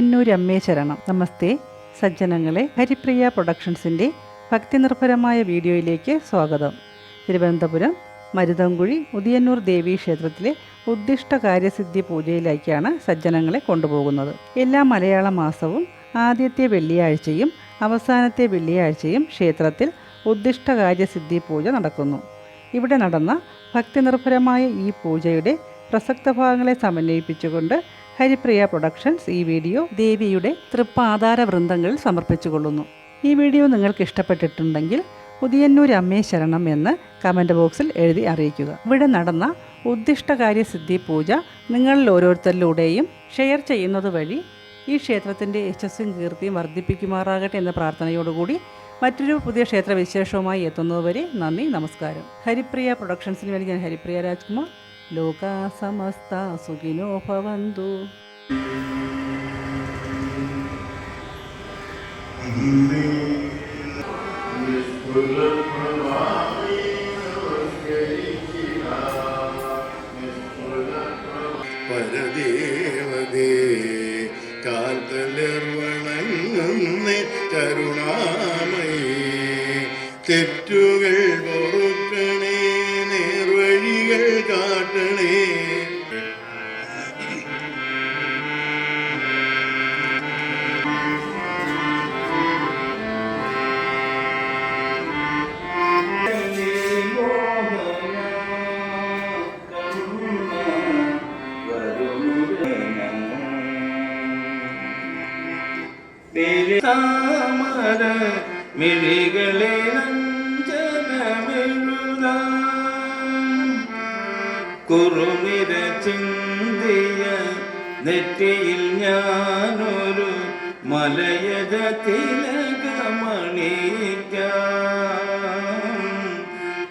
ഉദിയന്നൂരമ്മേ ശരണം. നമസ്തേ സജ്ജനങ്ങളെ, ഹരിപ്രിയ പ്രൊഡക്ഷൻസിൻ്റെ ഭക്തിനിർഭരമായ വീഡിയോയിലേക്ക് സ്വാഗതം. തിരുവനന്തപുരം മരുതൻകുഴി ഉദിയന്നൂർ ദേവീ ക്ഷേത്രത്തിലെ ഉദ്ദിഷ്ട കാര്യസിദ്ധി പൂജയിലേക്കാണ് സജ്ജനങ്ങളെ കൊണ്ടുപോകുന്നത്. എല്ലാ മലയാള മാസവും ആദ്യത്തെ വെള്ളിയാഴ്ചയും അവസാനത്തെ വെള്ളിയാഴ്ചയും ക്ഷേത്രത്തിൽ ഉദ്ദിഷ്ട കാര്യസിദ്ധി പൂജ നടക്കുന്നു. ഇവിടെ നടന്ന ഭക്തിനിർഭരമായ ഈ പൂജയുടെ പ്രസക്ത ഭാഗങ്ങളെ സമന്വയിപ്പിച്ചുകൊണ്ട് ഹരിപ്രിയ പ്രൊഡക്ഷൻസ് ഈ വീഡിയോ ദേവിയുടെ തൃപ്പാതാര വൃന്ദങ്ങളിൽ സമർപ്പിച്ചുകൊള്ളുന്നു. ഈ വീഡിയോ നിങ്ങൾക്ക് ഇഷ്ടപ്പെട്ടിട്ടുണ്ടെങ്കിൽ ഉദിയന്നൂരമ്മേ ശരണം എന്ന് കമൻറ്റ് ബോക്സിൽ എഴുതി അറിയിക്കുക. ഇവിടെ നടന്ന ഉദ്ദിഷ്ട കാര്യസിദ്ധി പൂജ നിങ്ങളിൽ ഓരോരുത്തരിലൂടെയും ഷെയർ ചെയ്യുന്നത് വഴി ഈ ക്ഷേത്രത്തിൻ്റെ യശസ്സും കീർത്തിയും വർദ്ധിപ്പിക്കുമാറാകട്ടെ എന്ന പ്രാർത്ഥനയോടുകൂടി മറ്റൊരു പുതിയ ക്ഷേത്രവിശേഷവുമായി എത്തുന്നതുവരെ നന്ദി, നമസ്കാരം. ഹരിപ്രിയ പ്രൊഡക്ഷൻസിന് വേണ്ടി ഞാൻ ഹരിപ്രിയ രാജ്കുമാർ. ലോകാ സമസ്ത സുഖിനോ ഭവന്തു. പരദേവതേ കാൽത്തലിർവണങ്ങുന്നേ കരുണാമയേ, തെറ്റുകൾ പൊറുക്കണേ, നേർവഴികൾ കാട്ടണേ. താമര മിഴികളെ നഞ്ചനമെഴുതാം, കുറുനിര ചിന്തിയ നെറ്റിയിൽ ഞാനൊരു മലയജ തിലകമണിക്കാം.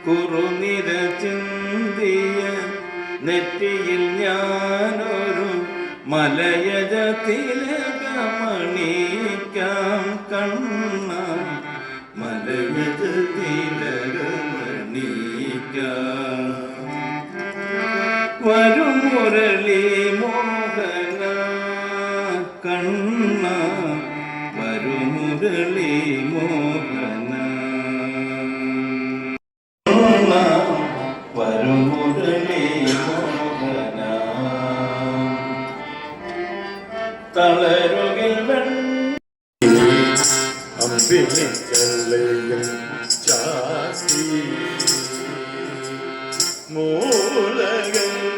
കുറുനിര ചിന്തിയ നെറ്റിയിൽ ഞാനൊരു മലയജ തിലകമണിക്കാം. കണ്ണ മലയജ തിലകമണിക്കാം. വരുമുരളി മോഹന കണ്ണ, വരുമുരളി മോഹന, വരുമുരളി മോഹന. തളരുകിൽ അമ്പിളിക്കള്ളയും ചാത്തി മൂലകങ്ങൾക്ക്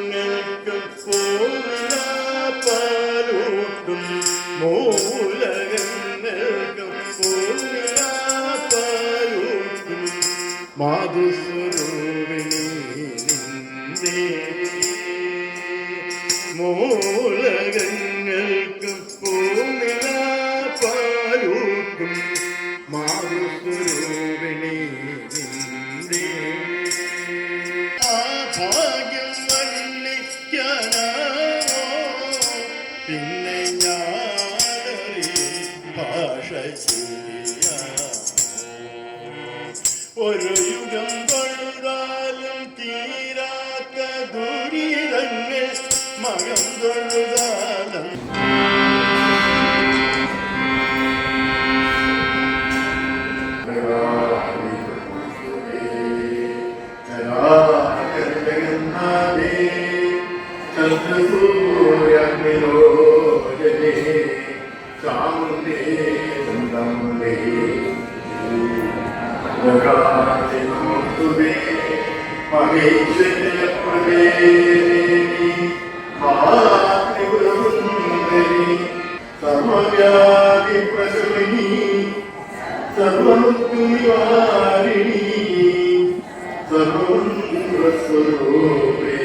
പൂർണ്ണപാലൂട്ടും, മൂലകങ്ങൾക്ക് പൂർണ്ണപാലൂട്ടും മാധുസ്വരൂപിണി നിന്നെ. മൂലകങ്ങൾക്ക് പൂർണ്ണപാലൂട്ടും മാധുസ്വരൂപിണി നിന്നെ. ആ ഭാഗ്യം വർണ്ണിക്കാനാവോ പിന്നെ ഞാനറിയും ഭാഷ ചെയ്യാമോ? ഒരു യുഗം തൊഴുതാലും തീരാത്ത ദുരിതങ്ങൾ മകം തൊഴുതാലും. സർവവ്യാധി പ്രസവിനി സർവമുക്തിവാരിണി സർവസ്വരൂപേ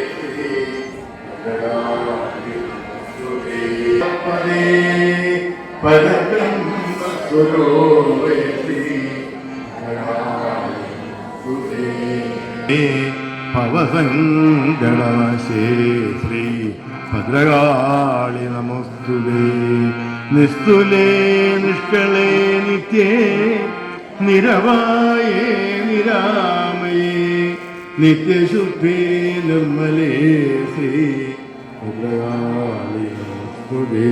പരബ്രഹ്മസ്വരൂപേ ഭവസങ്കടനാശേ ശ്രീ ഭദ്രകാളി നമസ്തുതേ. നിസ്തുലേ നിഷ്കളേ നിത്യേ നിരവായേ നിരാമയേ, നിത്യശുദ്ധേ നിർമ്മലേ ശ്രീ ഭദ്രകാളി നമസ്തുതേ.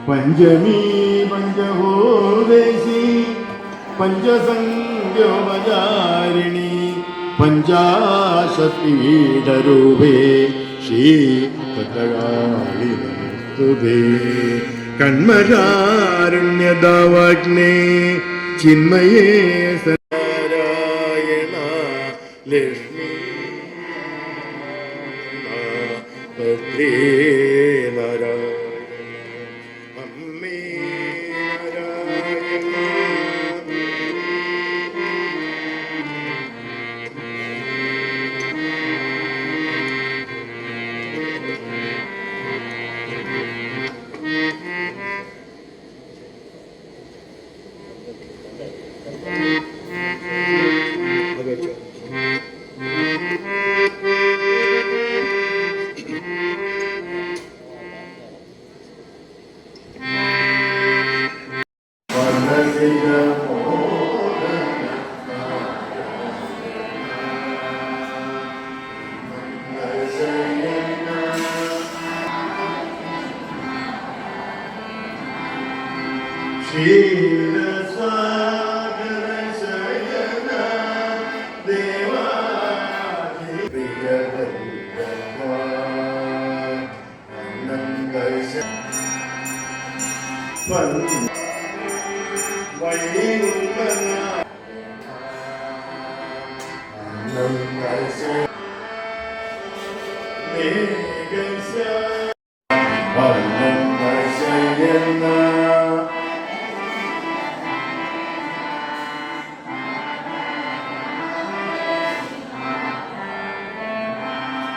പഞ്ചമീ പഞ്ചഭൂതേശി പഞ്ചസംഖ്യോപചാരിണി പഞ്ചാശപീഠരൂപേ ശ്രീ ഭദ്രകാളി നമസ്തുതേ. കന്മഷാരണ്യദാവാഗ്നേ ചിന്മയേ നാരായണ ലക്ഷ്മി ഭദ്രേ നാരായണ അമ്മേ നാരായണ.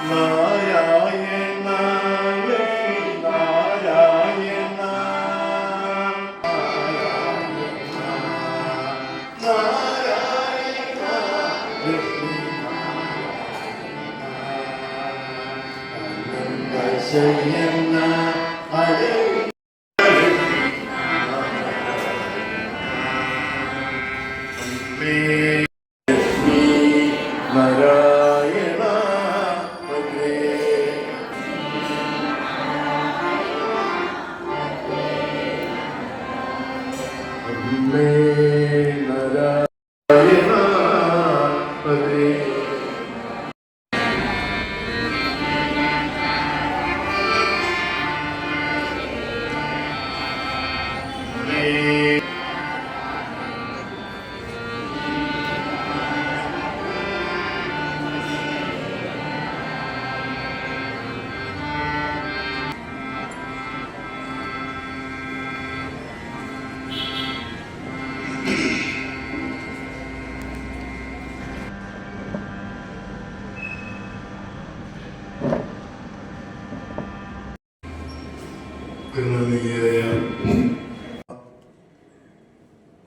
നാരായണ ലക്ഷ്മി നാരായണ നാരായണ ലക്ഷ്മി ശയന ഹരേ ലക്ഷ്മി നാരായണ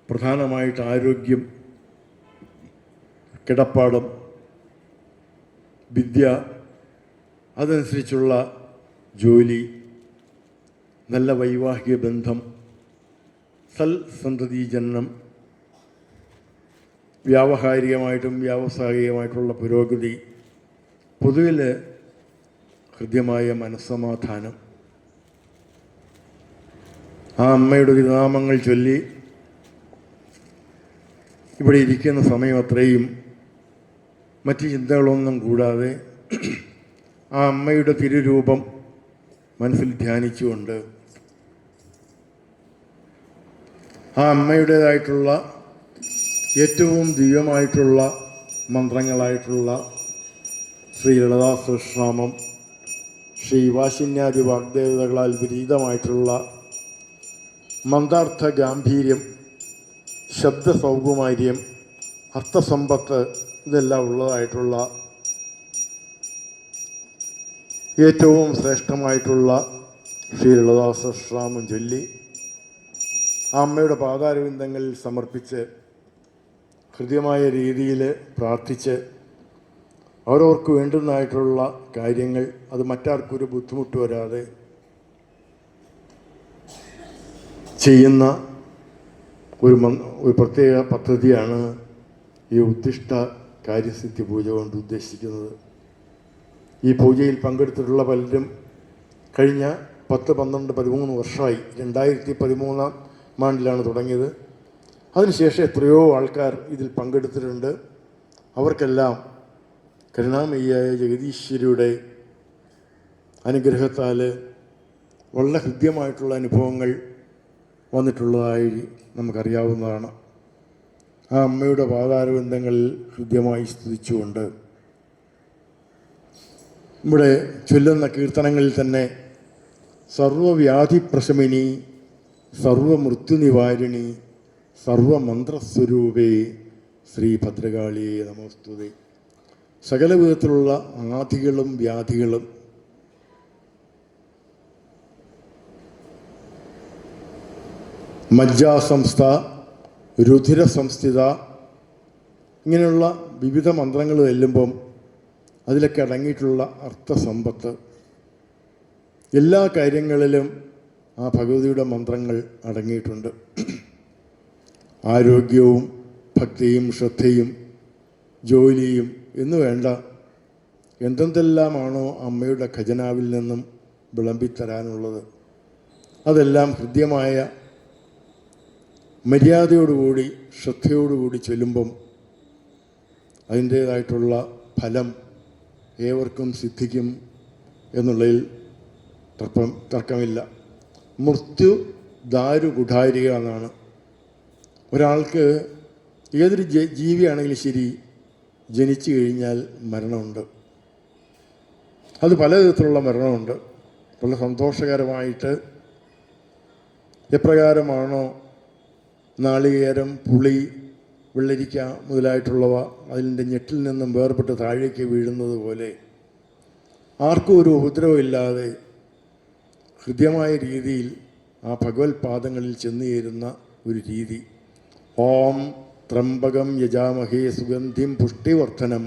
പ്രധാനമായിട്ട് ആരോഗ്യം, കിടപ്പാടം, വിദ്യ, അതനുസരിച്ചുള്ള ജോലി, നല്ല വൈവാഹിക ബന്ധം, സൽസന്തതി ജനനം, വ്യാവഹാരികമായിട്ടും വ്യാവസായികമായിട്ടുള്ള പുരോഗതി, പൊതുവിൽ ഹൃദ്യമായ മനസ്സമാധാനം. ആ അമ്മയുടെ തിരുനാമങ്ങൾ ചൊല്ലി ഇവിടെ ഇരിക്കുന്ന സമയം അത്രയും മറ്റ് ചിന്തകളൊന്നും കൂടാതെ ആ അമ്മയുടെ തിരുരൂപം മനസ്സിൽ ധ്യാനിച്ചുകൊണ്ട് ആ അമ്മയുടേതായിട്ടുള്ള ഏറ്റവും ദിവ്യമായിട്ടുള്ള മന്ത്രങ്ങളായിട്ടുള്ള ശ്രീ ലളിതാ സഹസ്രനാമം, ശ്രീ വാശിന്യാദി വാഗ്ദേവതകളാൽ വിരീതമായിട്ടുള്ള മന്ത്രാർത്ഥ ഗാംഭീര്യം, ശബ്ദ സൗകുമാര്യം, അർത്ഥസമ്പത്ത്, ഇതെല്ലാം ഉള്ളതായിട്ടുള്ള ഏറ്റവും ശ്രേഷ്ഠമായിട്ടുള്ള ശ്രീ ലളിതാ സഹസ്രനാമം ചൊല്ലി ആ അമ്മയുടെ പാതാരവിന്ദങ്ങളിൽ സമർപ്പിച്ച് ഹൃദ്യമായ രീതിയിൽ പ്രാർത്ഥിച്ച് അവരവർക്ക് വേണ്ടുന്നതായിട്ടുള്ള കാര്യങ്ങൾ അത് മറ്റാർക്കൊരു ബുദ്ധിമുട്ട് വരാതെ ചെയ്യുന്ന ഒരു പ്രത്യേക പദ്ധതിയാണ് ഈ ഉദ്ദിഷ്ട കാര്യസിദ്ധി പൂജ കൊണ്ട് ഉദ്ദേശിക്കുന്നത്. ഈ പൂജയിൽ പങ്കെടുത്തിട്ടുള്ള പലരും കഴിഞ്ഞ 10, 12, 13 വർഷമായി. 2013 ആണ്ടിലാണ് തുടങ്ങിയത്. അതിനുശേഷം എത്രയോ ആൾക്കാർ ഇതിൽ പങ്കെടുത്തിട്ടുണ്ട്. അവർക്കെല്ലാം കരുണാമയിയായ ജഗദീശ്വരിയുടെ അനുഗ്രഹത്താൽ വളരെ ഹൃദ്യമായിട്ടുള്ള അനുഭവങ്ങൾ വന്നിട്ടുള്ളതായി നമുക്കറിയാവുന്നതാണ്. ആ അമ്മയുടെ പാതാരബന്ധങ്ങളിൽ ഹൃദ്യമായി സ്തുതിച്ചുകൊണ്ട് ഇവിടെ ചൊല്ലുന്ന കീർത്തനങ്ങളിൽ തന്നെ സർവവ്യാധി പ്രശമിനി, സർവമൃത്യുനിവാരിണി, സർവമന്ത്രസ്വരൂപേ ശ്രീ ഭദ്രകാളിയെ നമോസ്തുതേ. സകല വിധത്തിലുള്ള ആധികളും വ്യാധികളും മജ്ജാസംസ്ഥ, രുധിരസംസ്ഥിത, ഇങ്ങനെയുള്ള വിവിധ മന്ത്രങ്ങൾ ചെല്ലുമ്പം അതിലൊക്കെ അടങ്ങിയിട്ടുള്ള അർത്ഥസമ്പത്ത്, എല്ലാ കാര്യങ്ങളിലും ആ ഭഗവതിയുടെ മന്ത്രങ്ങൾ അടങ്ങിയിട്ടുണ്ട്. ആരോഗ്യവും ഭക്തിയും ശ്രദ്ധയും ജോലിയും എന്നു വേണ്ട എന്തെല്ലാമാണോ അമ്മയുടെ ഖജനാവിൽ നിന്നും വിളമ്പിത്തരാനുള്ളത് അതെല്ലാം ഹൃദ്യമായ മര്യാദയോടുകൂടി ശ്രദ്ധയോടുകൂടി ചൊല്ലുമ്പം അതിൻ്റേതായിട്ടുള്ള ഫലം ഏവർക്കും സിദ്ധിക്കും എന്നുള്ളതിൽ തർക്കമില്ല. മൃത്യു ദാരു കുഠാരിക എന്നാണ്. ഒരാൾക്ക് ഏതൊരു ജീവിയാണെങ്കിലും ശരി, ജനിച്ചു കഴിഞ്ഞാൽ മരണമുണ്ട്. അത് പല വിധത്തിലുള്ള മരണമുണ്ട്. വളരെ സന്തോഷകരമായിട്ട് എപ്രകാരമാണോ നാളികേരം, പുളി, വെള്ളരിക്ക മുതലായിട്ടുള്ളവ അതിൻ്റെ ഞെട്ടിൽ നിന്നും വേർപെട്ട് താഴേക്ക് വീഴുന്നത് പോലെ ആർക്കും ഒരു ഉപദ്രവമില്ലാതെ ഹൃദ്യമായ രീതിയിൽ ആ ഭഗവത് പാദങ്ങളിൽ ചെന്നു ചേരുന്ന ഒരു രീതി. ഓം ത്രംബകം യജാമഹേ സുഗന്ധിം പുഷ്ടിവർദ്ധനം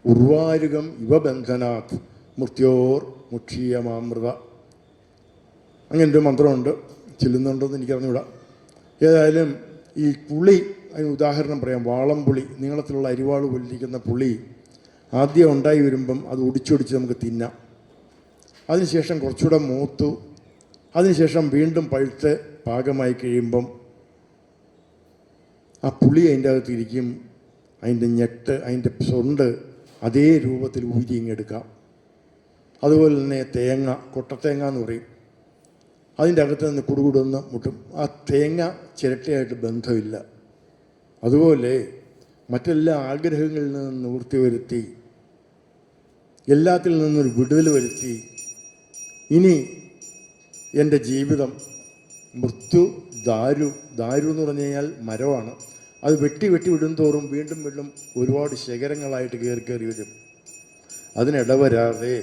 ഉർവാരുകം ഇവ ബന്ധനാത് മൃത്യോർ മുക്ഷീയമാമൃത. അങ്ങനൊരു മന്ത്രമുണ്ട്. ചൊല്ലുന്നുണ്ടോയെന്ന് എനിക്കറിഞ്ഞൂടാ. ഏതായാലും ഈ പുളി, അതിന് ഉദാഹരണം പറയാം. വാളംപുളി, നീളത്തിലുള്ള അരിവാൾ പോലിരിക്കുന്ന പുളി ആദ്യം ഉണ്ടായി വരുമ്പം അത് ഒടിച്ചൊടിച്ച് നമുക്ക് തിന്നാം. അതിനുശേഷം കുറച്ചുകൂടെ മൂത്തു, അതിനുശേഷം വീണ്ടും പഴുത്ത് പാകമായി കഴിയുമ്പം ആ പുളി അതിൻ്റെ അകത്തിരിക്കും. അതിൻ്റെ ഞെട്ട്, അതിൻ്റെ സൊണ്ട് അതേ രൂപത്തിൽ ഊരി ഇങ്ങെടുക്കാം. അതുപോലെ തന്നെ തേങ്ങ, കൊട്ടത്തേങ്ങ എന്ന് പറയും, അതിൻ്റെ അകത്ത് നിന്ന് കുടുകുടുന്ന് മുട്ടും. ആ തേങ്ങ ചിരട്ടയായിട്ട് ബന്ധമില്ല. അതുപോലെ മറ്റെല്ലാ ആഗ്രഹങ്ങളിൽ നിന്ന് നിവൃത്തി വരുത്തി, എല്ലാത്തിൽ നിന്നൊരു വിടുതൽ വരുത്തി, ഇനി എൻ്റെ ജീവിതം മൃത്യു ദാരു എന്ന് പറഞ്ഞു കഴിഞ്ഞാൽ മരമാണ്. അത് വെട്ടി വിടും തോറും വീണ്ടും വീണ്ടും ഒരുപാട് ശേഖരങ്ങളായിട്ട് കയറി വരും. അതിനിടവരാതെ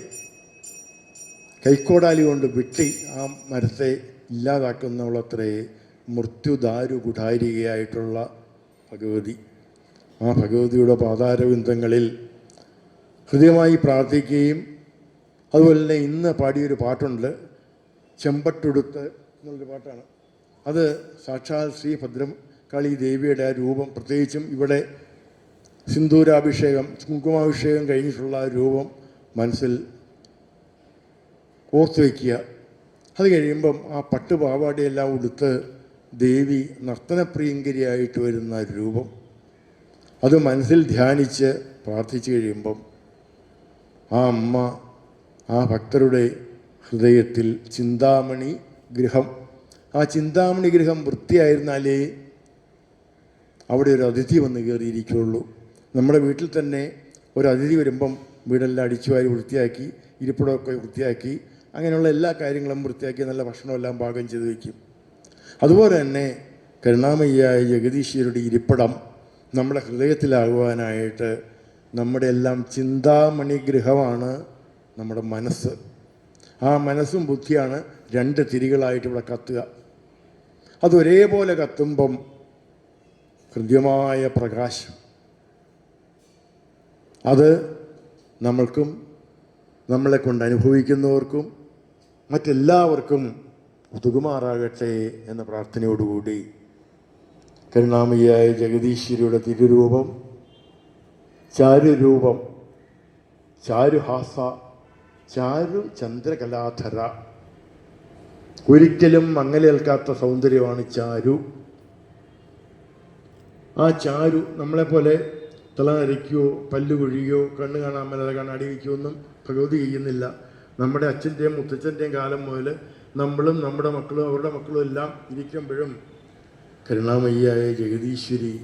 കൈക്കോടാലി കൊണ്ട് വെട്ടി ആ മരത്തെ ഇല്ലാതാക്കുന്നവളത്രേ മൃത്യുദാരു കുഠാരികയായിട്ടുള്ള ഭഗവതി. ആ ഭഗവതിയുടെ പാതാരവിന്ദങ്ങളിൽ ഹൃദയമായി പ്രാർത്ഥിക്കുകയും, അതുപോലെ തന്നെ ഇന്ന് പാടിയൊരു പാട്ടുണ്ട്, ചെമ്പട്ടുടുത്ത് എന്നുള്ളൊരു പാട്ടാണ്. അത് സാക്ഷാൽ ശ്രീ ഭദ്രകാളി ദേവിയുടെ ആ രൂപം, പ്രത്യേകിച്ചും ഇവിടെ സിന്ദൂരാഭിഷേകം, കുങ്കുമാഭിഷേകം കഴിഞ്ഞിട്ടുള്ള ആ രൂപം മനസ്സിൽ ഓർത്ത് വയ്ക്കുക. അത് കഴിയുമ്പം ആ പട്ടുപാവാടയെല്ലാം ഉടുത്ത് ദേവി നർത്തനപ്രിയങ്കരിയായിട്ട് വരുന്ന രൂപം അത് മനസ്സിൽ ധ്യാനിച്ച് പ്രാർത്ഥിച്ചു കഴിയുമ്പം ആ അമ്മ ആ ഭക്തരുടെ ഹൃദയത്തിൽ ചിന്താമണി ഗൃഹം, ആ ചിന്താമണി ഗൃഹം വൃത്തിയായിരുന്നാലേ അവിടെ ഒരു അതിഥി വന്ന് കയറിയിരിക്കുകയുള്ളൂ. നമ്മുടെ വീട്ടിൽ തന്നെ ഒരു അതിഥി വരുമ്പം വീടെല്ലാം അടിച്ചുവാരി വൃത്തിയാക്കി, ഇരിപ്പിടമൊക്കെ വൃത്തിയാക്കി, അങ്ങനെയുള്ള എല്ലാ കാര്യങ്ങളും വൃത്തിയാക്കി നല്ല ഭക്ഷണമെല്ലാം പാകം ചെയ്ത് വയ്ക്കും. അതുപോലെ തന്നെ കരുണാമയിയായ ജഗദീശ്വരിയുടെ ഇരിപ്പിടം നമ്മുടെ ഹൃദയത്തിലാകുവാനായിട്ട് നമ്മുടെ എല്ലാം ചിന്താമണി ഗൃഹമാണ് നമ്മുടെ മനസ്സ്. ആ മനസ്സും ബുദ്ധിയാണ് രണ്ട് തിരികളായിട്ട് ഇവിടെ കത്തുക. അതൊരേപോലെ കത്തുമ്പം ഹൃദ്യമായ പ്രകാശം അത് നമ്മൾക്കും നമ്മളെ കൊണ്ട് അനുഭവിക്കുന്നവർക്കും മറ്റെല്ലാവർക്കും ഉതകുമാറാകട്ടെ എന്ന പ്രാർത്ഥനയോടുകൂടി കരുണാമയിയായ ജഗദീശ്വരിയുടെ തിരുരൂപം, ചാരുരൂപം, ചാരുഹാസ, ചാരു ചന്ദ്രകലാധര, ഒരിക്കലും മങ്ങലേൽക്കാത്ത സൗന്ദര്യമാണ് ചാരു. ആ ചാരു നമ്മളെപ്പോലെ തല നരയ്ക്കുകയോ പല്ല് കൊഴിയുകയോ കണ്ണ് കാണാൻ മേലാതെ കണ്ണാടി വയ്ക്കുകയോ ഒന്നും ഭഗവതി ചെയ്യുന്നില്ല. നമ്മുടെ അച്ഛൻ്റെയും മുത്തച്ഛൻ്റെയും കാലം മുതൽ നമ്മളും നമ്മുടെ മക്കളും അവരുടെ മക്കളും എല്ലാം ഇരിക്കുമ്പോഴും കരുണാമയിയായ ജഗദീശ്വരി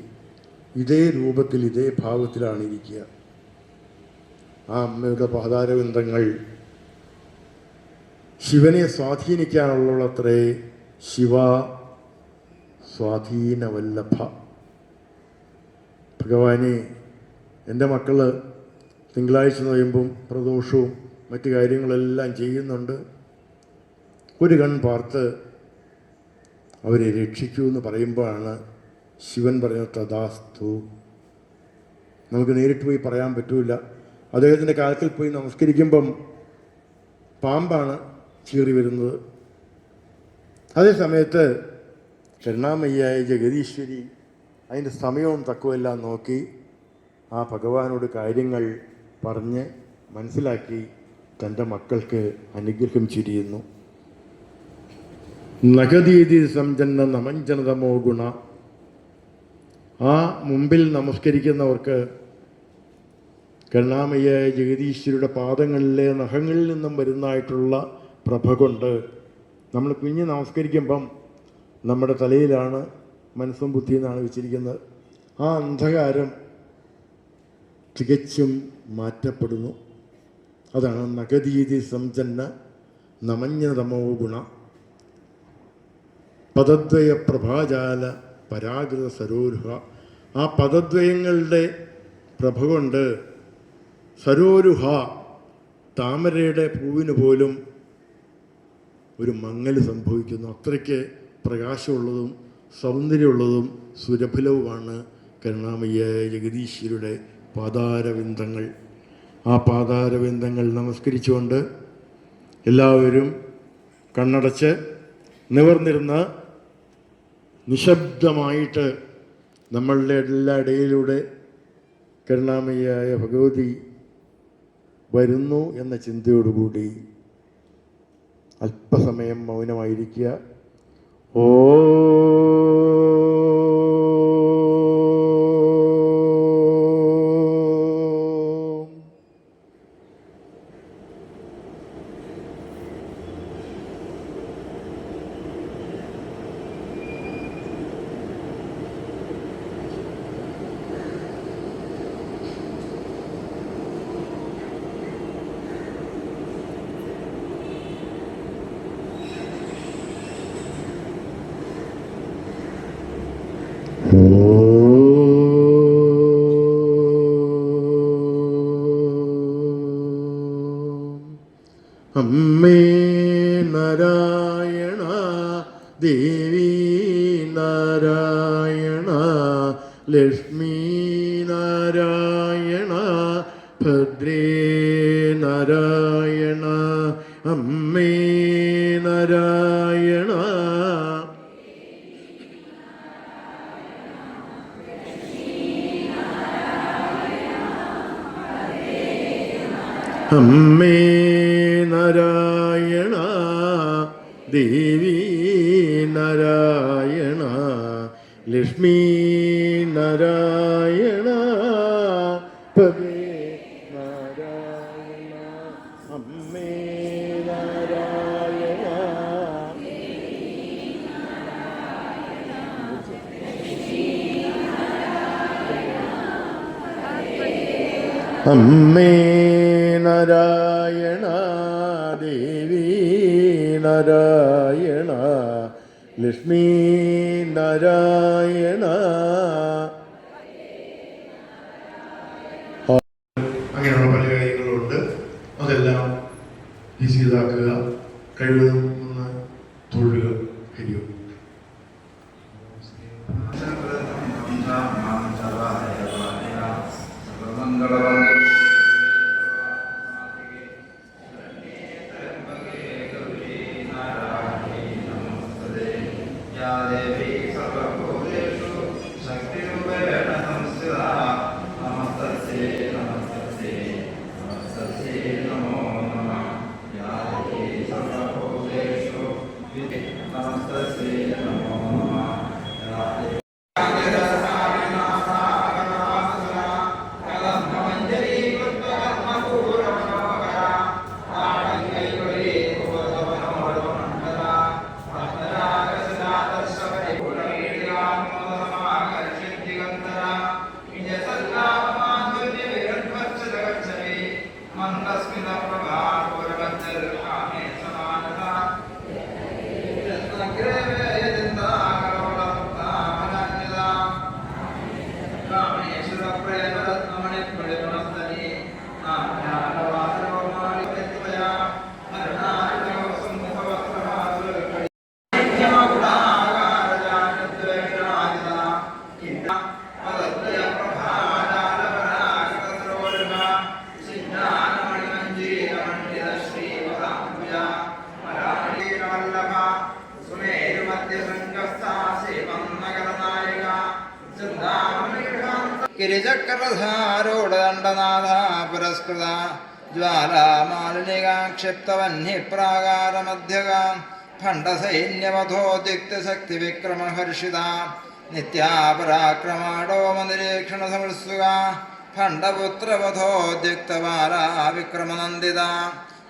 ഇതേ രൂപത്തിൽ ഇതേ ഭാവത്തിലാണ് ഇരിക്കുക. ആ അമ്മയുടെ പാതാരബന്ധങ്ങൾ ശിവനെ സ്വാധീനിക്കാനുള്ളത്രേ. ശിവ സ്വാധീനവല്ലഭ. ഭഗവാനെ, എൻ്റെ മക്കൾ തിങ്കളാഴ്ച നോയുമ്പം പ്രദോഷവും മറ്റു കാര്യങ്ങളെല്ലാം ചെയ്യുന്നുണ്ട്. ഒരു കൺ പാർത്ത് അവരെ രക്ഷിക്കൂ എന്ന് പറയുമ്പോഴാണ് ശിവൻ പറഞ്ഞ തഥാസ്തു. നമുക്ക് നേരിട്ട് പോയി പറയാൻ പറ്റൂല. അദ്ദേഹത്തിൻ്റെ കാലത്തിൽ പോയി നമസ്കരിക്കുമ്പം പാമ്പാണ് ചീറി വരുന്നത്. അതേ സമയത്ത് കരുണാമയ്യായ ജഗദീശ്വരി അതിൻ്റെ സമയവും തക്കമെല്ലാം നോക്കി ആ ഭഗവാനോട് കാര്യങ്ങൾ പറഞ്ഞ് മനസ്സിലാക്കി തൻ്റെ മക്കൾക്ക് അനുഗ്രഹം ചുരിയുന്നു. നഗതീതി സംജന്ന നമഞ്ജനതമോ ഗുണ. ആ മുമ്പിൽ നമസ്കരിക്കുന്നവർക്ക് കരുണാമയ്യായ ജഗദീശ്വരിയുടെ പാദങ്ങളിലെ നഖങ്ങളിൽ നിന്നും വരുന്നതായിട്ടുള്ള പ്രഭ കൊണ്ട് നമ്മൾ കുഞ്ഞ് നമസ്കരിക്കുമ്പം നമ്മുടെ തലയിലാണ് മനസ്സും ബുദ്ധിയെന്നാണ് വെച്ചിരിക്കുന്നത്. ആ അന്ധകാരം തികച്ചും മാറ്റപ്പെടുന്നു. അതാണ് നഗതീതി സംജന്ന നമഞ്ജനതമോ ഗുണ. പദദ്വയ പ്രഭാജാല പരാകൃത സരോരുഹ. ആ പദദ്വയങ്ങളുടെ പ്രഭ കൊണ്ട് സരോരുഹ, താമരയുടെ പൂവിന് പോലും ഒരു മങ്ങൽ സംഭവിക്കുന്നു. അത്രയ്ക്ക് പ്രകാശമുള്ളതും സൗന്ദര്യമുള്ളതും സുരഭിലവുമാണ് കരുണാമയ്യായ ജഗദീശ്വരിയുടെ പാതാരവിന്ദങ്ങൾ. ആ പാതാരവിന്ദങ്ങൾ നമസ്കരിച്ചുകൊണ്ട് എല്ലാവരും കണ്ണടച്ച് നിവർന്നിരുന്ന് നിശബ്ദമായിട്ട് നമ്മളുടെ എല്ലാ ഇടയിലൂടെ കരുണാമയ്യായ ഭഗവതി വരുന്നു എന്ന ചിന്തയോടുകൂടി അല്പസമയം മൗനമായിരിക്കുക. ഓ അമ്മേ നാരായണ, ദേവി നാരായണ, ലക്ഷ്മി നാരായണ, ഭദ്രേ നാരായണ, അമ്മേ നാരായണ. അമ്മേ നാരായണ, ദേവി നാരായണ, ലക്ഷ്മി നാരായണ, ഭദ്രേ നാരായണ, അമ്മേ നാരായണ. അമ്മേ നാരായണ, ദേവി നാരായണ, ലക്ഷ്മി നാരായണ. അങ്ങനെയുള്ള പല കാര്യങ്ങളുണ്ട്. അതെല്ലാം ഈസിയതാക്കുക, കഴിവതും ഒന്ന് തൊഴുക. ഹരിയോ വിദ്യ രഥാരൂഢദണ്ഡനാഥ പുരസ്കൃത ജ്വാലാമാലിനികാക്ഷിപ്തവഹ്നിപ്രാകാരമധ്യക ഭണ്ഡസൈന്യമധോദിക്തശക്തിവിക്രമഹർഷിത നിത്യാപരാക്രമാടോമനിരീക്ഷണസമത്സുക ഭണ്ഡപുത്രവധോദ്യുക്തമാലാ വിക്രമനന്ദിത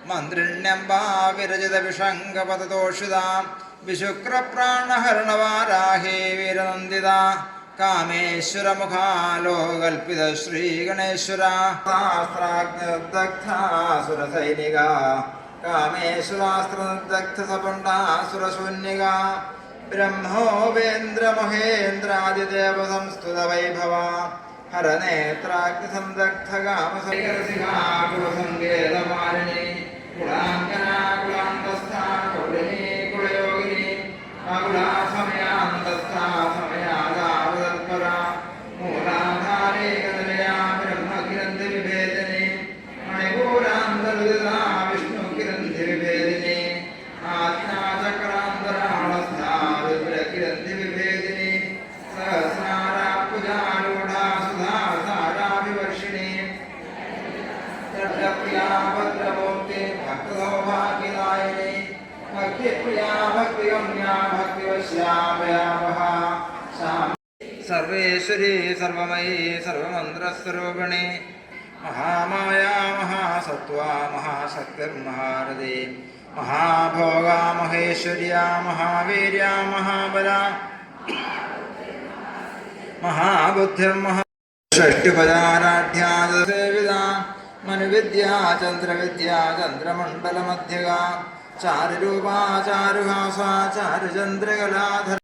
മന്ത്രിണ്യംബാ വിരചിത വിഷംഗപതതോഷിത വിശുക്രപ്രാണഹരണവാരാഹേ വീരനന്ദിത കാമേശ്വരമുഖാലോ കൽപ്പിത ശ്രീഗണേശ്വര ശാസ്ത്രാഗ്നിർദഗ്ധാസുരസൈനിക കാമേശ്വരാസ്ത്രദഗ്ധസപണ്ഡാസുരശൂന്യക ബ്രഹ്മോപേന്ദ്രമഹേന്ദ്രാദിദേവ സംസ്തുത വൈഭവ ഹരനേത്രാഗ്നിസംദഗ്ധകാമസംഗേതമാലിനി കുളാങ്കനാ കുളാന്തസ്ഥാ കുളിനി കുളയോഗിനി അകുലാ സമയാന്തസ്ഥാ സമയാദാവതൽപര മൂലാധാരേ കദലയാ ബ്രഹ്മഗ്രന്ഥി വിഭേദിനി മണിപൂരാന്തരുദിതാ വിഷ്ണുഗ്രന്ഥി വിഭേദിനി ആജ്ഞാചക്രാന്തരാളസ്ഥാ രുദ്രഗ്രന്ഥി വിഭേദിനി സഹസ്രാരാപുജാരൂഢാ സുധാ സാരാഭിവർഷിണി പ്രിയാ ഭദ്രമൂർത്തി ഭക്തസൗഭാഗ്യദായിനി ഭക്തിപ്രിയാ ഭക്തിഗമ്യാ ഭക്തിവശ്യാമയാവഹ സർവേശ്വരി സർവമയീ സർവമന്ത്രസ്വരൂപിണി മഹാമായാ മഹാസത്വാ മഹാശക്തിർമഹാരഥി മഹാഭോഗാ മഹേശ്വര്യാ മഹാവീര്യാ മഹാബലാ മഹാബുദ്ധിർമഹാ ഷഷ്ടിപദാരാഢ്യാസേവിത മനുവിദ്യാ ചന്ദ്രവിദ്യാ ചന്ദ്രമണ്ഡലമധ്യക ചാരുരൂപാ ചാരുഹാസാ ചാരുചന്ദ്രകലാധര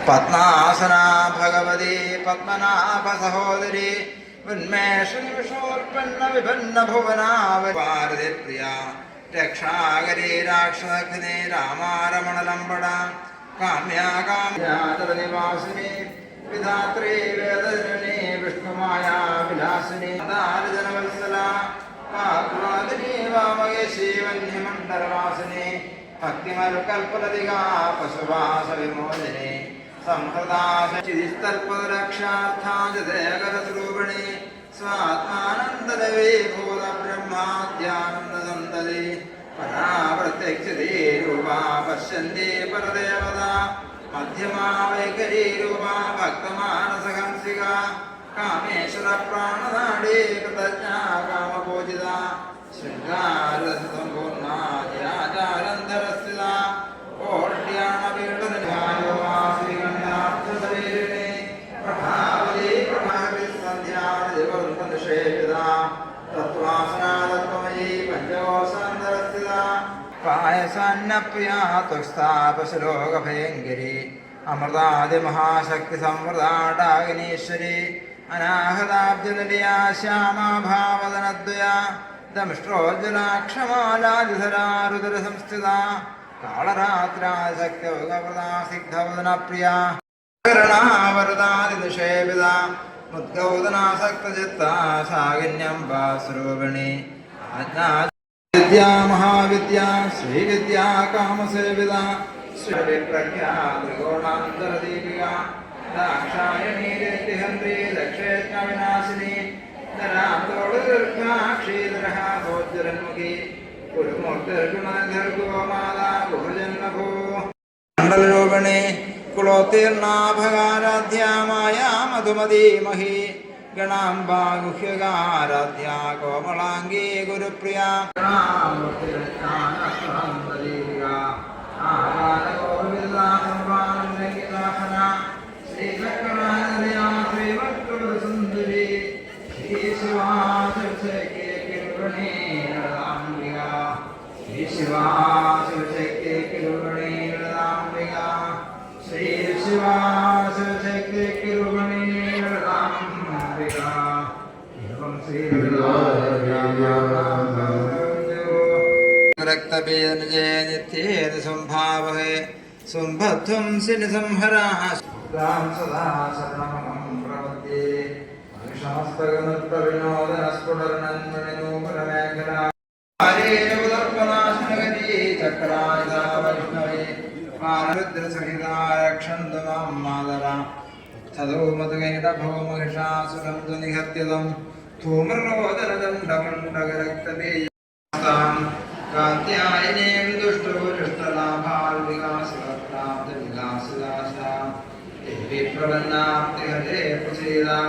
പത്മാസനാ ഭഗവതി പത്മനാഭ സഹോദരി ഉന്മേഷണി വിഷോർപ്പന്ന വിഭിന്ന ഭുവനാവതി പ്രിയ രക്ഷാകരി രാക്ഷസഗ്നി രാമാരമണലംബട കാമ്യാ കാമ്യാതനിവാസിനി വിധാത്രീ വേദജനനി വിഷ്ണുമായ വിലാസിനി ജനവത്സല പാത്മാദിനി വാമകേശി വന്യമണ്ഡലവാസിനി ഭക്തിമൽകൽപ്പലതികാ പശുവാസ വിമോചിനി സംഹൃതാശിസ്തൽപദരക്ഷാർത്ഥാജതേകരസ്വരൂപിണി സ്വാത്മാനന്ദദേവീ ഭൂതബ്രഹ്മാദ്യാനന്ദസന്തതി പരാപ്രത്യക്ഷതേ രൂപാ പശ്യന്തി പരദേവത മധ്യമാ വൈഖരീ രൂപാ ഭക്തമാനസഹംസിക കാമേശ്വര പ്രാണനാടീ കൃതജ്ഞാ കാമപൂജിത ശൃംഗാരസമ്പൂർണാചാരന്ധരസ്ഥിത ഓഡ്യാണപീഠനിധായോവാസികണ്ഠാർത്ഥശരീരിണി പ്രഭാവതി പ്രഭാവിസന്ധ്യാദിവർദ്ധനിഷേവിത തത്വാസനാതത്വമയീ പഞ്ചകോശാന്തരസ്ഥിത പായസാന്നപ്രിയാ ത്വക്സ്ഥാപശലോകഭയങ്കരി അമൃതാദിമഹാശക്തി സംവൃതാടാകിനീശ്വരി അനാഹതാബ്ജനിലയാ ശ്യാമാ ഭാവദനദ്വയാ ദംഷ്ട്രോജ്ജലാക്ഷമാലാദിധരാരുദരസംസ്ഥിത കാളരാത്രാശക്തിവൃതാ സിദ്ധവദനപ്രിയ കരുണാവരദാദിനിഷേവിത മുദ്ഗൗതനാസക്തചിത്താ സാഗിന്യംബാ സ്വരൂപിണി വിദ്യാ മഹാവിദ്യാ ശ്രീവിദ്യാ കാമസേവിത ശ്രീപ്രജ്ഞാ ത്രികോണാന്തരദീപിക ദാക്ഷായണീ രതിഹന്ത്രി ദക്ഷേജ്ഞവിനാശിനി ക്ഷീരഹാസോജ്ജരന്മുഖി കുരുമൂർത്തിർഗുണധർഗോമാതാ ഗുഹജന്മഭൂ മണ്ഡലരൂപിണി കുലോത്തീർണാഭകാരാധ്യാമായ മധുമതീമഹി ഗണാംബാ ഗുഹ്യകാരാധ്യാ കോമളാംഗീ ഗുരുപ്രിയ ശ്രീചക്രസുന്ദരി രക്തപീതനജേ നിത്യേന സംഭാവഹേ സംഭത്വം സിനി സംഹരാ സദാ ശരണമഹം പ്രപദ്യേ തതോ മതകൈടഭോ മഹിഷാസുരം നിഹത്യതം ധൂമ്രലോചനദണ്ഡമണ്ഡകരക്തബീജാം കാത്യായനേ വിദുഷ്ടോരുഷ്ടലാഭാൽ വികാസവിലാസിലാശാം ദേവി പ്രപന്നാപ്തിഹരേ പ്രസീദാം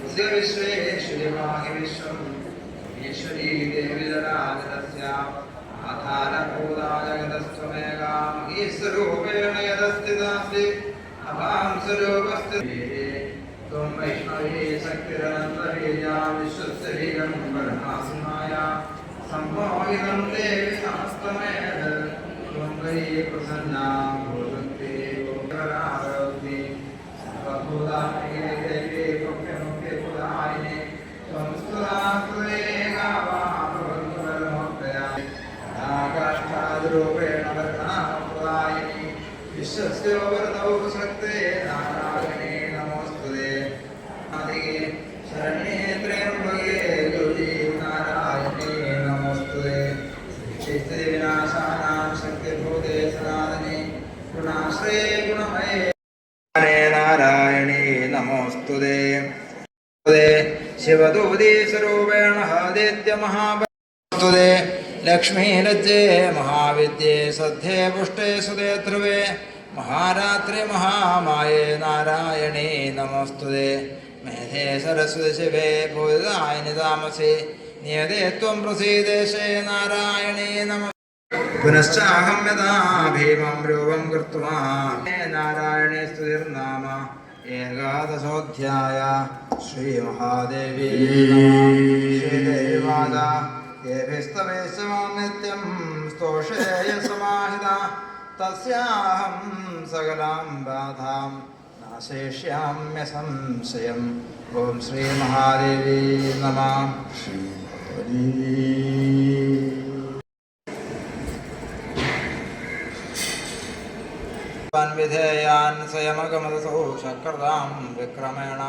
വിശ്വേശ്വരി പാഹി വിശ്വം ഈശ്വരീ ദേവി ജനാജനസ്യാം ആധാരഭൂതാജഗതസ്ത്വമേകാം ഈശ്വരൂപേണ യദസ്ഥിതാസ്തി അഭാം സ്വരൂപസ്ഥിതേ ത്വം വൈഷ്ണവീ ശക്തിരനന്തരീജാം വിശ്വസ്തരീരം പരമാസിമായ സംഭോഹിതം ദേവി സമസ്തമേധ ത്വം വൈ പ്രസന്നാം ഭൂതത്തെ ഗോപരാരോഗ്നി സർവഭൂതാത്മികേ ദേവി മുഖ്യമുഖ്യഭൂതായിനി ത്വം സ്തുതാസ്തുതേ ഗാവാ ഭവന്തു പരമോക്തയാ ആകാഷ്ഠാദിരൂപേണ വർണ്ണാമപ്രദായിനി വിശ്വസ്യോപരതൗ ശക്തേ നാരായണേ നമോസ്തുതേ ആദികേ ശരണ്യേ ത്രയംബകേ ഗൗരീ നാരായണേ നമോസ്തുതേ സൃഷ്ടിസ്ഥിതി വിനാശാനാം ശക്തിഭൂതേ സനാതനേ ഗുണാശ്രയേ ഗുണമയേ നാരായണേ നമോസ്തുതേ ശിവദൂതീ സ്വരൂപേണ ഹാദിത്യ മഹാബലസ്തുതേ ലക്ഷ്മീലജ്ജേ മഹാവിദ്യേ സദ്ധ്യേ പുഷ്ടേ സുതേ ധ്രുവേ മഹാരാത്രി മഹാമായേ നാരായണേ നമോസ്തുതേ മേധേ സരസ്വതി ശിവേ ഭൂതായിനി താമസേ നിയതേ ത്വം പ്രസീദേശേ നാരായണേ നമ പുനശ്ചാഹം യഥാ ഭീമം രൂപം കൃത്വാ നാരായണേ സ്തുതിർനാമ ഏകാദശോധ്യായ ശ്രീമഹാദേവി ശ്രീദേവാദ േസ്തവേശമാം നിത്യം സ്തോഷേയ സമാഹിത തസ്യാഹം സകലാം ബാധാം നാശേഷ്യാമ്യ സംശയം. ഓം ശ്രീ മഹാദേവി നമഃ. വിധേയാൻ സ്വയമഗമതസോ ശക്രതാം വിക്രമേണ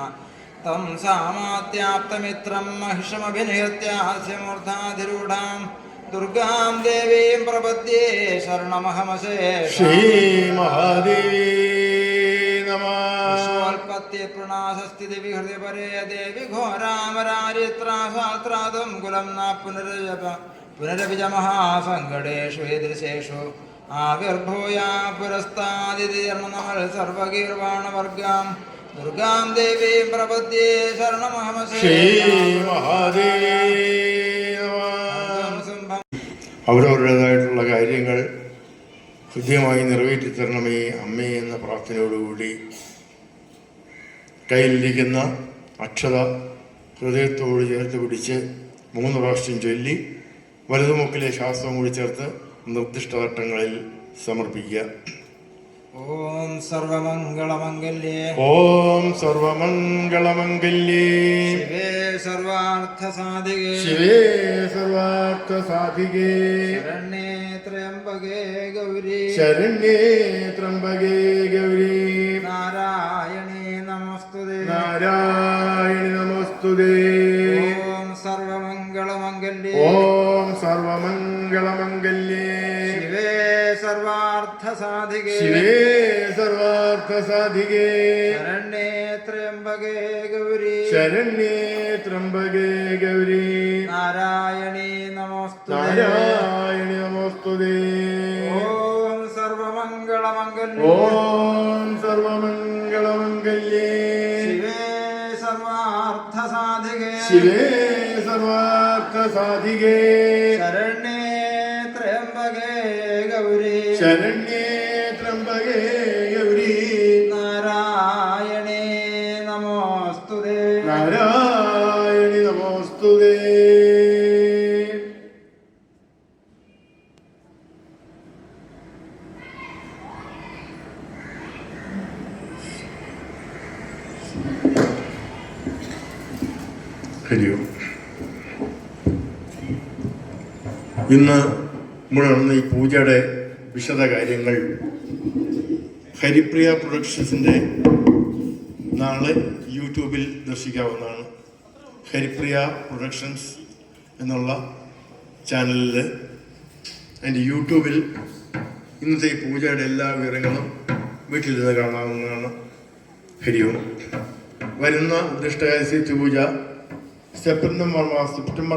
തം സാമാത്യാപ്തമിത്രം മഹിഷമഭിനിഹത്യ ഹാസ്യമൂർധാധിരൂഢാം ദുർഗാം ദേവീം പ്രപദ്യേ ശരണമഹമശേഷ. ശ്രീമഹാദേവി വിശ്വോൽപത്തി പ്രണാശസ്ഥിതി വിഹൃതി പരേ ദേവി ഘോരാമരാരിത്രാസാത്രാതും കുലം ന പുനരഭിജ മഹാസങ്കടേഷു ഈദൃശേഷു ആവിർഭൂയാ പുരസ്താദിതി നമൽ സർവഗീർവാണവർഗാം ദുർഗാം ദേവീം പ്രപദ്യേ അവരവരുടേതായിട്ടുള്ള കാര്യങ്ങൾ ഹൃദ്യമായി നിറവേറ്റി തരണമേ അമ്മേ എന്ന പ്രാർത്ഥനയോടുകൂടി കയ്യിലിരിക്കുന്ന അക്ഷത ഹൃദയത്തോട് ചേർത്ത് പിടിച്ച് 3 പ്രാവശ്യം ചൊല്ലി വലതുമുക്കിലെ ശാസ്ത്രം കൂടി ചേർത്ത് നിർദ്ദിഷ്ട ഘട്ടങ്ങളിൽ സമർപ്പിക്കുക. ഓം സർവമംഗളമംഗല്യേ ഓം സർവമംഗളമംഗല്യേ ശിവേ സർവാർത്ഥസാധികേ ശിവേ സർവാർത്ഥസാധികേ ശരണ്യേ ത്രയംബകേ ഗൗരീ ശരണ്യേ ത്രംബകേ ഗൗരീ നാരായണീ നമോസ്തുതേ നാരായണി നമോസ്തുതേ. ഓം സർവമംഗളമംഗല്യേ ഓം സർവമംഗളമംഗല്യേ ശിവേ സർവാർത്ഥസാധികേ ശിവേ സർവാർത്ഥസാധികേ ശരണ്യേ ത്രയംബകേ ഗൗരീ ശരണ്യേ ത്രംബകേ ഗൗരീ നാരായണീ നമോസ്തുതേ നാരായണി നമോസ്തുതേ. ഓം സർവമംഗളമംഗല്യേ ഓം സർവമംഗളമംഗല്യേ ശിവേ സർവാർത്ഥസാധികേ ശിവേ സർവാർത്ഥസാധികേ ശരണ്യേ ത്രയംബകേ ഗൗരീ ശരണ്യേ ത്രംബകേ ഗൗരീ നാരായണീ നമോസ്തുതേ നാരായണി നമോസ്തുതേ. ഹരി ഓം. ഇന്ന് നമ്മൾ നടന്ന ഈ പൂജയുടെ വിശദ കാര്യങ്ങൾ ഹരിപ്രിയ പ്രൊഡക്ഷൻസിൻ്റെ നാളെ യൂട്യൂബിൽ ദർശിക്കാവുന്നതാണ്. ഹരിപ്രിയ പ്രൊഡക്ഷൻസ് എന്നുള്ള ചാനലിൽ അതിൻ്റെ യൂട്യൂബിൽ ഇന്നത്തെ ഈ പൂജയുടെ എല്ലാ വിവരങ്ങളും വീട്ടിലിരുന്ന് കാണാവുന്നതാണ്. ഹരി ഓം. വരുന്ന ദൃഷ്ടകാശി പൂജ സെപ്റ്റംബർ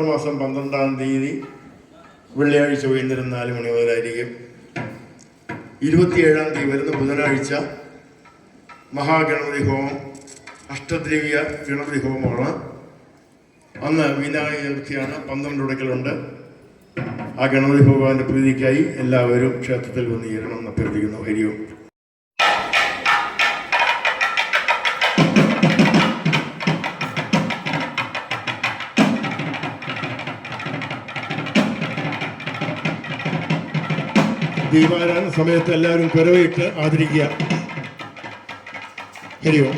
മാസം 12-ാം തീയതി വെള്ളിയാഴ്ച വൈകുന്നേരം 4 മണി മുതലായിരിക്കും. 27-ാം തീയതി വരുന്ന ബുധനാഴ്ച മഹാഗണപതി ഹോമം, അഷ്ടദ്രവ്യ ഗണപതി ഹോമമാണ്. അന്ന് വിനായക ചതുർത്ഥിയാണ്. 12 ഉടക്കലുണ്ട്. ആ ഗണപതി ഭഗവാന്റെ പ്രീതിക്കായി എല്ലാവരും ക്ഷേത്രത്തിൽ വന്ന് ചേരണം എന്ന് അഭ്യർത്ഥിക്കുന്നു. ഹരി ഓം. ദീപാരാധന സമയത്ത് എല്ലാവരും കുരവയിട്ട് ആദരിക്കുക. ഹരി ഓം.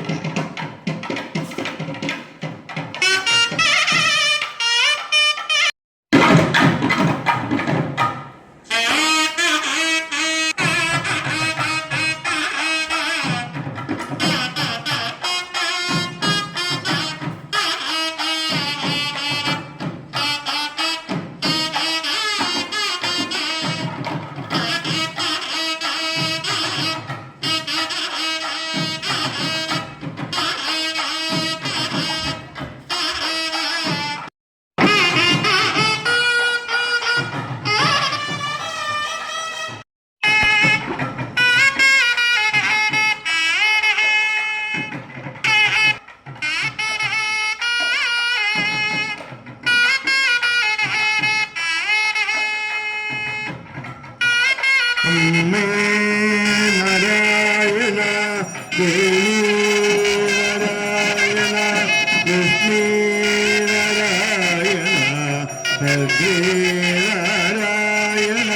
അമ്മേ നാരായണ നാരായണ ലക്ഷ്മീ നാരായണ ഭദ്രേ നാരായണ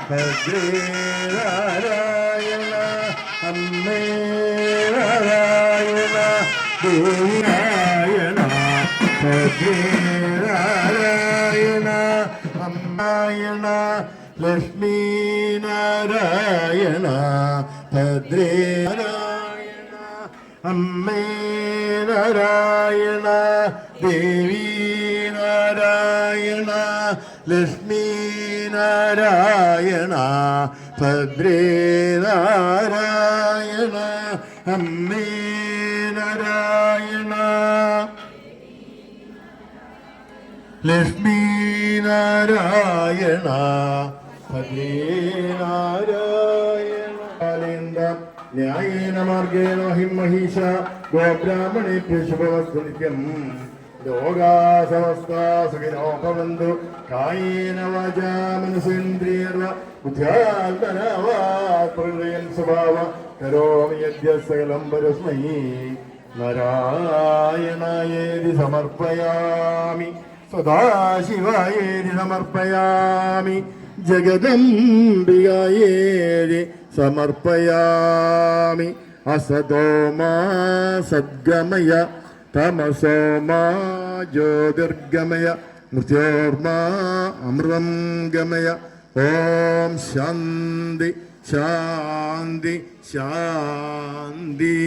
ഭദ്രേ നാരായണ അമ്മേ നാരായണ നാരായണ ഭദ്രേ നാരായണ അമ്മായണ ലക്ഷ്മീ നാരായണ ഭദ്രേ നാരായണ അമ്മേ നാരായണ ദേവി നാരായണ ലക്ഷ്മീ നാരായണ ഭദ്രേ നാരായണ അമ്മേ നാരായണ ലക്ഷ്മീ നാരായണ ഭദ്രേ നാരായണ കാലേന്ദ്ര ന്യായേന മാർഗേണ ഹിം മഹീഷ ഗോബ്രാഹ്മണേഭ്യോ ശുഭമസ്തു നിത്യം ലോകാ സമസ്താ സുഖിനോ ഭവന്തു കായേന വാചാ മനസേന്ദ്രിയർവാ ബുദ്ധ്യാത്മനാ വാ പ്രകൃതേൻ സ്വഭാവ കരോമി യദ്യ സകലം പരസ്മൈ നാരായണായേതി സമർപ്പയാമി സദാശിവായേതി സമർപ്പയാമി ജഗദംബികായേതി സമർപ്പയാമി അസതോ മാ സദ്ഗമയ തമസോ മാ ജ്യോതിർഗമയ മൃത്യോർമാ അമൃതം ഗമയ. ഓം ശാന്തി ശാന്തി ശാന്തി.